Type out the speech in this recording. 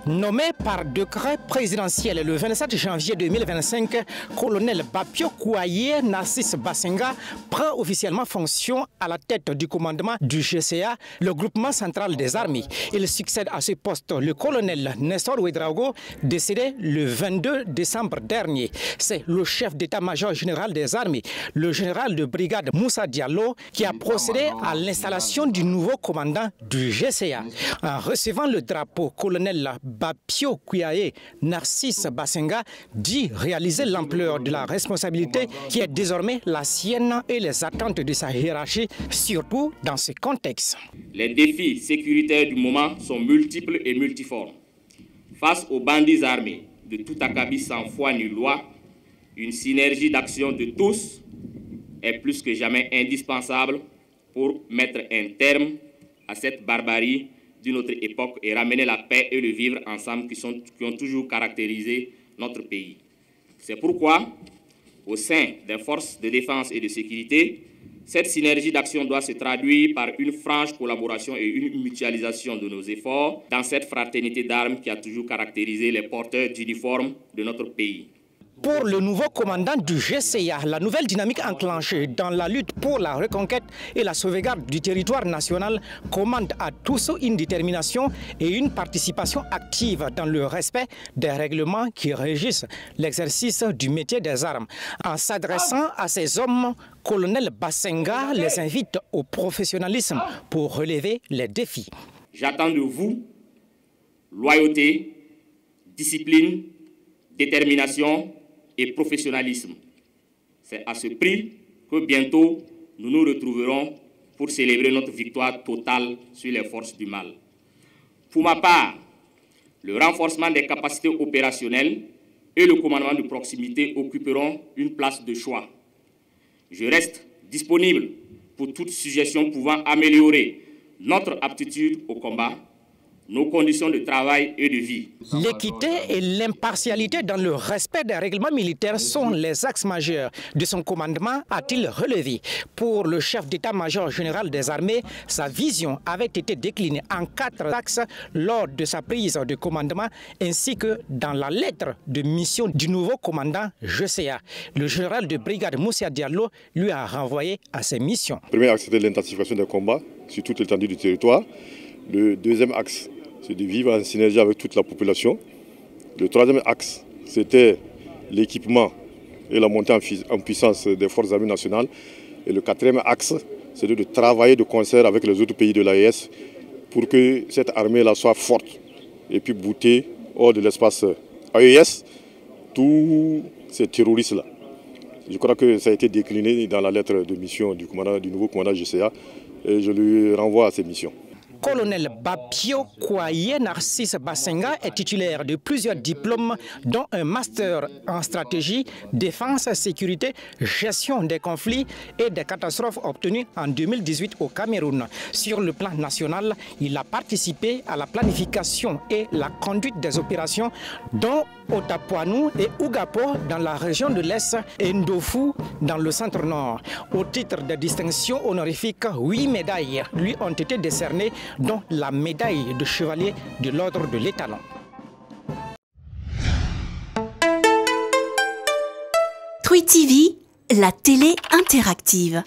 Nommé par décret présidentiel le 27 janvier 2025, colonel Bapio Kouaye Narcisse Bassenga prend officiellement fonction à la tête du commandement du GCA, le groupement central des armées. Il succède à ce poste le colonel Nestor Ouedraogo, décédé le 22 décembre dernier. C'est le chef d'état-major général des armées, le général de brigade Moussa Diallo, qui a procédé à l'installation du nouveau commandant du GCA. En recevant le drapeau, colonel Bapio Kouaye Narcisse Bassenga dit réaliser l'ampleur de la responsabilité qui est désormais la sienne et les attentes de sa hiérarchie, surtout dans ce contexte. Les défis sécuritaires du moment sont multiples et multiformes. Face aux bandits armés de tout acabit sans foi ni loi, une synergie d'action de tous est plus que jamais indispensable pour mettre un terme à cette barbarie d'une autre époque et ramener la paix et le vivre ensemble qui ont toujours caractérisé notre pays. C'est pourquoi, au sein des forces de défense et de sécurité, cette synergie d'action doit se traduire par une franche collaboration et une mutualisation de nos efforts dans cette fraternité d'armes qui a toujours caractérisé les porteurs d'uniformes de notre pays. Pour le nouveau commandant du GCA, la nouvelle dynamique enclenchée dans la lutte pour la reconquête et la sauvegarde du territoire national commande à tous une détermination et une participation active dans le respect des règlements qui régissent l'exercice du métier des armes. En s'adressant à ces hommes, colonel Bassenga les invite au professionnalisme pour relever les défis. J'attends de vous loyauté, discipline, détermination et professionnalisme. C'est à ce prix que bientôt nous nous retrouverons pour célébrer notre victoire totale sur les forces du mal. Pour ma part, le renforcement des capacités opérationnelles et le commandement de proximité occuperont une place de choix. Je reste disponible pour toute suggestion pouvant améliorer notre aptitude au combat, nos conditions de travail et de vie. L'équité et l'impartialité dans le respect des règlements militaires sont les axes majeurs de son commandement, a-t-il relevé. Pour le chef d'état-major général des armées, sa vision avait été déclinée en 4 axes lors de sa prise de commandement ainsi que dans la lettre de mission du nouveau commandant GCA. Le général de brigade Moussa Diallo lui a renvoyé à ses missions. Le premier axe, c'était l'intensification des combats sur toute l'étendue du territoire. Le deuxième axe, c'est de vivre en synergie avec toute la population. Le troisième axe, c'était l'équipement et la montée en puissance des forces armées nationales. Et le quatrième axe, c'est de travailler de concert avec les autres pays de l'AES pour que cette armée-là soit forte et puis bouter hors de l'espace AES tous ces terroristes-là. Je crois que ça a été décliné dans la lettre de mission du nouveau commandant GCA et je lui renvoie à ces missions. Colonel Bapio Kouaye Narcisse Bassenga est titulaire de plusieurs diplômes, dont un master en stratégie, défense, sécurité, gestion des conflits et des catastrophes obtenu en 2018 au Cameroun. Sur le plan national, il a participé à la planification et la conduite des opérations, dont Otapoinou et Ougapo dans la région de l'Est et Ndofu dans le centre-nord. Au titre de distinction honorifique, 8 médailles lui ont été décernées, dont la médaille de chevalier de l'ordre de l'Étalon. Twi TV, la télé interactive.